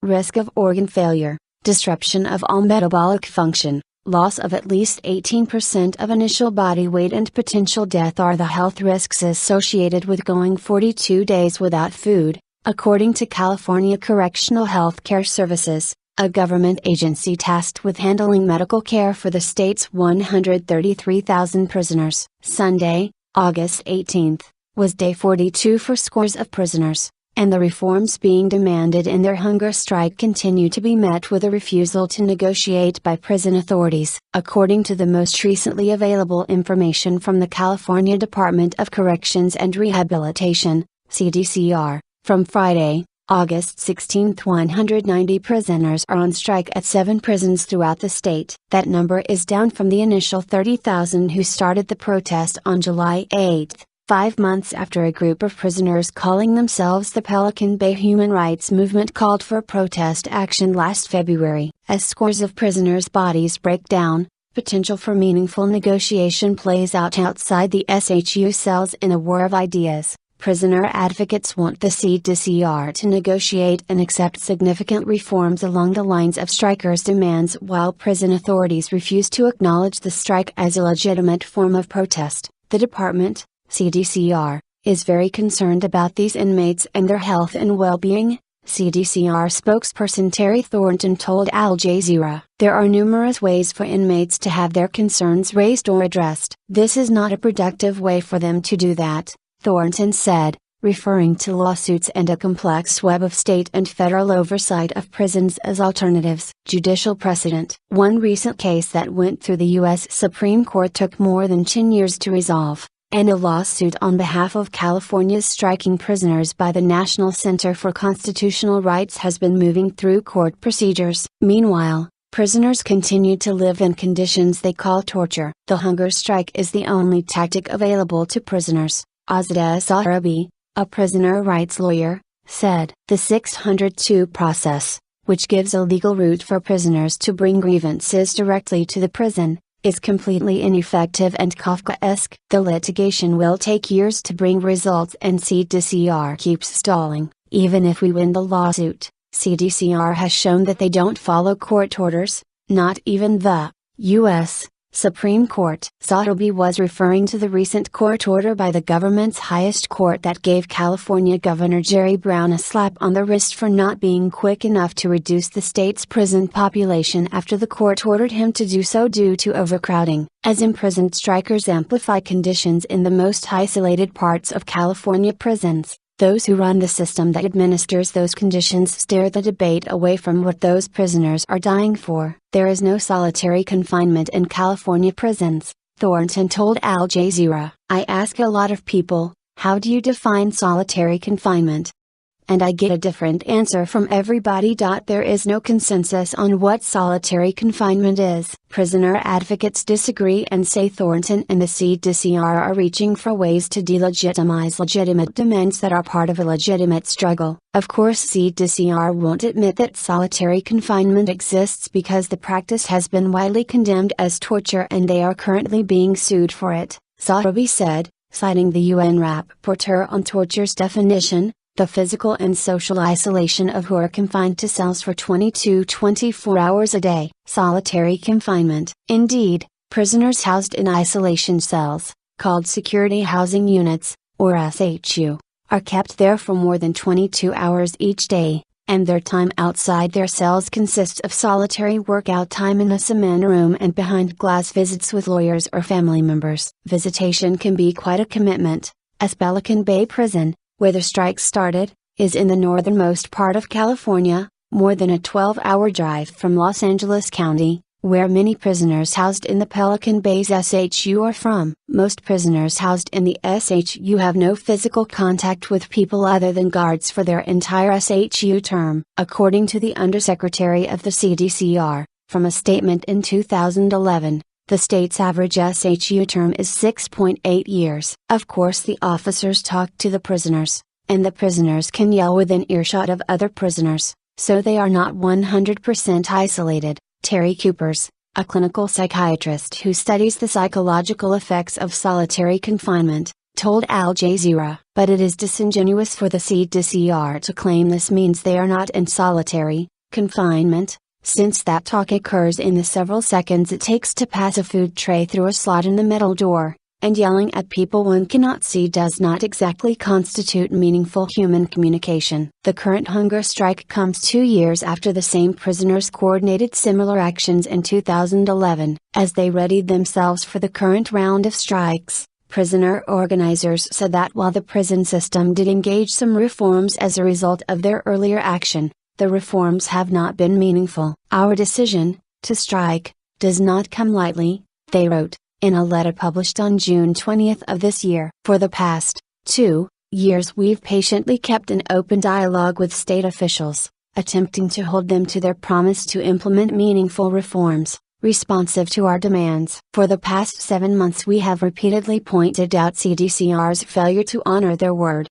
risk of organ failure, disruption of all metabolic function, loss of at least 18% of initial body weight, and potential death are the health risks associated with going 42 days without food, according to California Correctional Healthcare Services, a government agency tasked with handling medical care for the state's 133,000 prisoners. Sunday, August 18, was day 42 for scores of prisoners, and the reforms being demanded in their hunger strike continue to be met with a refusal to negotiate by prison authorities. According to the most recently available information from the California Department of Corrections and Rehabilitation, CDCR, from Friday, August 16, 190 prisoners are on strike at 7 prisons throughout the state. That number is down from the initial 30,000 who started the protest on July 8, 5 months after a group of prisoners calling themselves the Pelican Bay Human Rights Movement called for protest action last February. As scores of prisoners' bodies break down, potential for meaningful negotiation plays out outside the SHU cells in a war of ideas. Prisoner advocates want the CDCR to negotiate and accept significant reforms along the lines of strikers' demands, while prison authorities refuse to acknowledge the strike as a legitimate form of protest. The department, CDCR, is very concerned about these inmates and their health and well-being, CDCR spokesperson Terry Thornton told Al Jazeera. There are numerous ways for inmates to have their concerns raised or addressed. This is not a productive way for them to do that, Thornton said, referring to lawsuits and a complex web of state and federal oversight of prisons as alternatives. Judicial precedent. One recent case that went through the U.S. Supreme Court took more than 10 years to resolve, and a lawsuit on behalf of California's striking prisoners by the National Center for Constitutional Rights has been moving through court procedures. Meanwhile, prisoners continue to live in conditions they call torture. The hunger strike is the only tactic available to prisoners, Azadeh Sahrabi, a prisoner rights lawyer, said. The 602 process, which gives a legal route for prisoners to bring grievances directly to the prison, is completely ineffective and Kafkaesque. The litigation will take years to bring results and CDCR keeps stalling. Even if we win the lawsuit, CDCR has shown that they don't follow court orders, not even the U.S. Supreme Court. Sahrabi was referring to the recent court order by the government's highest court that gave California Governor Jerry Brown a slap on the wrist for not being quick enough to reduce the state's prison population after the court ordered him to do so due to overcrowding. As imprisoned strikers amplify conditions in the most isolated parts of California prisons, those who run the system that administers those conditions steer the debate away from what those prisoners are dying for. There is no solitary confinement in California prisons, Thornton told Al Jazeera. I ask a lot of people, how do you define solitary confinement? And I get a different answer from everybody. There is no consensus on what solitary confinement is. Prisoner advocates disagree and say Thornton and the CDCR are reaching for ways to delegitimize legitimate demands that are part of a legitimate struggle. Of course, CDCR won't admit that solitary confinement exists because the practice has been widely condemned as torture and they are currently being sued for it, Sahrabi said, citing the UN Rapporteur on Torture's definition, the physical and social isolation of who are confined to cells for 24 hours a day. Solitary confinement. Indeed, prisoners housed in isolation cells, called security housing units, or SHU, are kept there for more than 22 hours each day, and their time outside their cells consists of solitary workout time in a cement room and behind glass visits with lawyers or family members. Visitation can be quite a commitment, as Pelican Bay Prison, where the strike started, is in the northernmost part of California, more than a 12-hour drive from Los Angeles County, where many prisoners housed in the Pelican Bay's SHU are from. Most prisoners housed in the SHU have no physical contact with people other than guards for their entire SHU term. According to the Undersecretary of the CDCR, from a statement in 2011, the state's average SHU term is 6.8 years. Of course, the officers talk to the prisoners, and the prisoners can yell within earshot of other prisoners, so they are not 100% isolated. Terry Coopers, a clinical psychiatrist who studies the psychological effects of solitary confinement, told Al Jazeera. But it is disingenuous for the CDCR to claim this means they are not in solitary confinement, since that talk occurs in the several seconds it takes to pass a food tray through a slot in the metal door, and yelling at people one cannot see does not exactly constitute meaningful human communication. The current hunger strike comes 2 years after the same prisoners coordinated similar actions in 2011. As they readied themselves for the current round of strikes, prisoner organizers said that while the prison system did engage some reforms as a result of their earlier action, the reforms have not been meaningful. Our decision to strike does not come lightly, they wrote, in a letter published on June 20 of this year. For the past 2 years we've patiently kept an open dialogue with state officials, attempting to hold them to their promise to implement meaningful reforms, responsive to our demands. For the past 7 months we have repeatedly pointed out CDCR's failure to honor their word,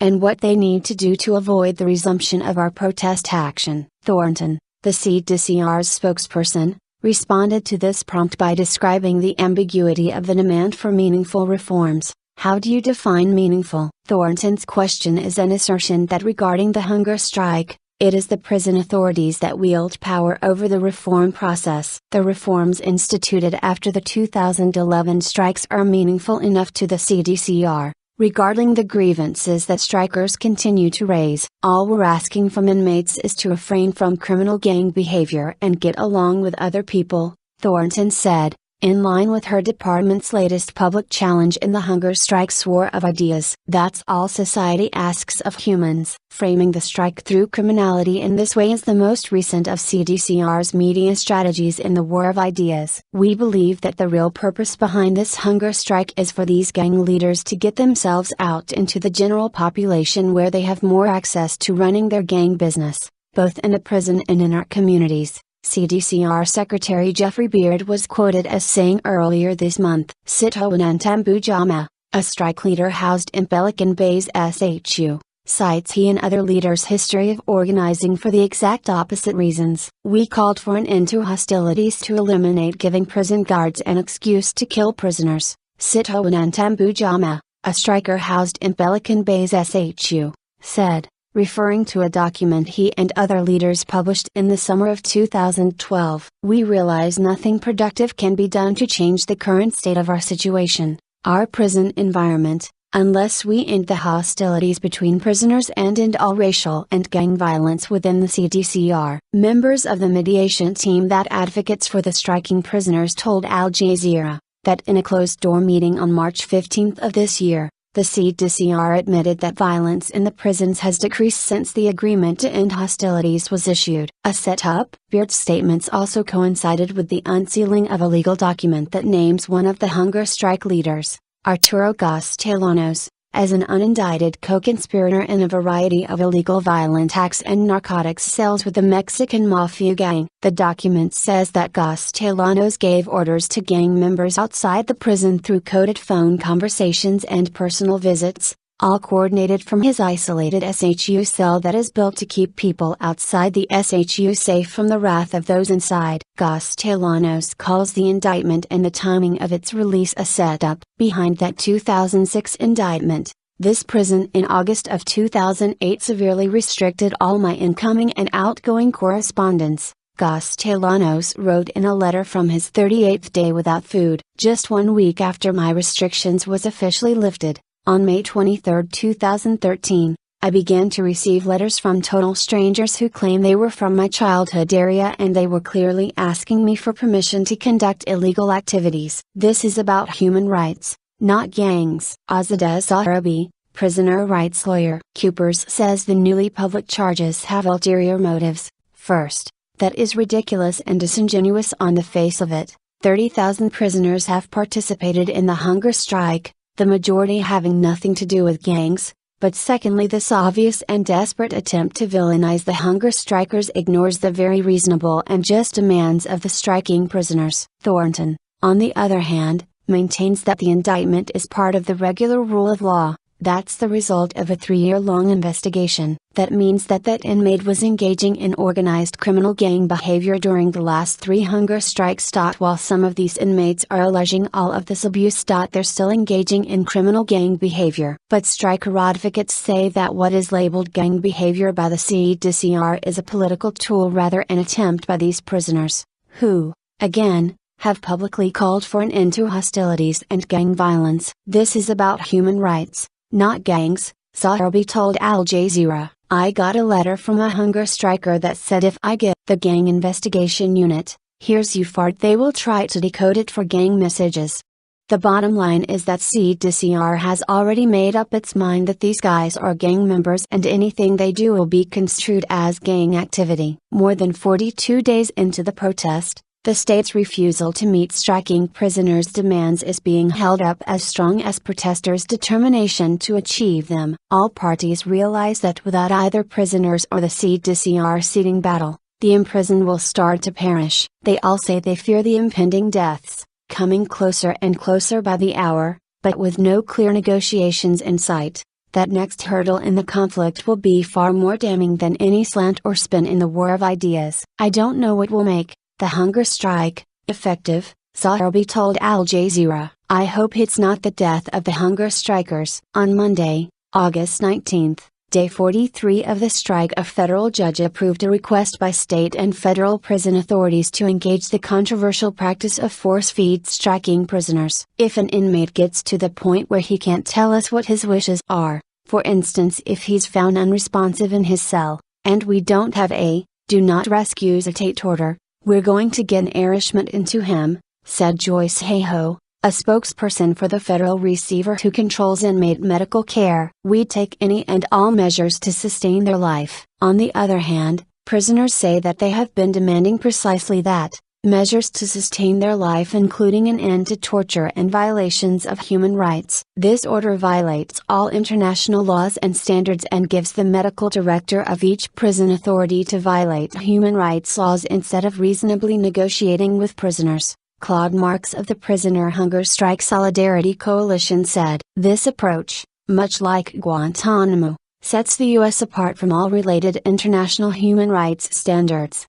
and what they need to do to avoid the resumption of our protest action. Thornton, the CDCR's spokesperson, responded to this prompt by describing the ambiguity of the demand for meaningful reforms. How do you define meaningful? Thornton's question is an assertion that regarding the hunger strike, it is the prison authorities that wield power over the reform process. The reforms instituted after the 2011 strikes are meaningful enough to the CDCR, regarding the grievances that strikers continue to raise. All we're asking from inmates is to refrain from criminal gang behavior and get along with other people, Thornton said, in line with her department's latest public challenge in the hunger strike's war of ideas. That's all society asks of humans. Framing the strike through criminality in this way is the most recent of CDCR's media strategies in the war of ideas. We believe that the real purpose behind this hunger strike is for these gang leaders to get themselves out into the general population where they have more access to running their gang business, both in the prison and in our communities. CDCR Secretary Jeffrey Beard was quoted as saying earlier this month. Sitowanantambu Jama, a strike leader housed in Pelican Bay's SHU, cites he and other leaders' history of organizing for the exact opposite reasons. We called for an end to hostilities to eliminate giving prison guards an excuse to kill prisoners, Sitowanantambu Jama, a striker housed in Pelican Bay's SHU, said, referring to a document he and other leaders published in the summer of 2012. We realize nothing productive can be done to change the current state of our situation, our prison environment, unless we end the hostilities between prisoners and end all racial and gang violence within the CDCR. Members of the mediation team that advocates for the striking prisoners told Al Jazeera that in a closed-door meeting on March 15 of this year, the CDCR admitted that violence in the prisons has decreased since the agreement to end hostilities was issued. A setup. Beard's statements also coincided with the unsealing of a legal document that names one of the hunger strike leaders, Arturo Castellanos, as an unindicted co-conspirator in a variety of illegal violent acts and narcotics sales with the Mexican Mafia gang. The document says that Castellanos gave orders to gang members outside the prison through coded phone conversations and personal visits, all coordinated from his isolated SHU cell that is built to keep people outside the SHU safe from the wrath of those inside. Castellanos calls the indictment and the timing of its release a setup. Behind that 2006 indictment, this prison in August of 2008 severely restricted all my incoming and outgoing correspondence, Castellanos wrote in a letter from his 38th day without food. Just 1 week after my restrictions was officially lifted, on May 23, 2013, I began to receive letters from total strangers who claim they were from my childhood area and they were clearly asking me for permission to conduct illegal activities. This is about human rights, not gangs. Azadeh Zahrabi, prisoner rights lawyer. Cupers says the newly public charges have ulterior motives. First, that is ridiculous and disingenuous on the face of it. 30,000 prisoners have participated in the hunger strike, the majority having nothing to do with gangs, but secondly this obvious and desperate attempt to villainize the hunger strikers ignores the very reasonable and just demands of the striking prisoners. Thornton, on the other hand, maintains that the indictment is part of the regular rule of law, That's the result of a 3-year-long investigation. That means that inmate was engaging in organized criminal gang behavior during the last 3 hunger strikes. While some of these inmates are alleging all of this abuse, they're still engaging in criminal gang behavior. But striker advocates say that what is labeled gang behavior by the CDCR is a political tool, rather an attempt by these prisoners, who, again, have publicly called for an end to hostilities and gang violence. This is about human rights, not gangs, Sowerby told Al Jazeera. I got a letter from a hunger striker that said if I get the gang investigation unit, here's you fart, they will try to decode it for gang messages. The bottom line is that CDCR has already made up its mind that these guys are gang members and anything they do will be construed as gang activity. More than 42 days into the protest, the state's refusal to meet striking prisoners' demands is being held up as strong as protesters' determination to achieve them. All parties realize that without either prisoners or the CDCR seating battle, the imprisoned will start to perish. They all say they fear the impending deaths, coming closer and closer by the hour, but with no clear negotiations in sight. That next hurdle in the conflict will be far more damning than any slant or spin in the war of ideas. I don't know what will make the hunger strike effective, Sowerby told Al Jazeera. I hope it's not the death of the hunger strikers. On Monday, August 19, day 43 of the strike, a federal judge approved a request by state and federal prison authorities to engage the controversial practice of force-feed striking prisoners. If an inmate gets to the point where he can't tell us what his wishes are, for instance if he's found unresponsive in his cell, and we don't have a do not resuscitate order, we're going to get an nourishment into him, said Joyce Hayhoe, a spokesperson for the federal receiver who controls inmate medical care. We take any and all measures to sustain their life. On the other hand, prisoners say that they have been demanding precisely that, measures to sustain their life, including an end to torture and violations of human rights. This order violates all international laws and standards and gives the medical director of each prison authority to violate human rights laws instead of reasonably negotiating with prisoners, Claude Marks of the Prisoner Hunger Strike Solidarity Coalition said. This approach, much like Guantanamo, sets the U.S. apart from all related international human rights standards.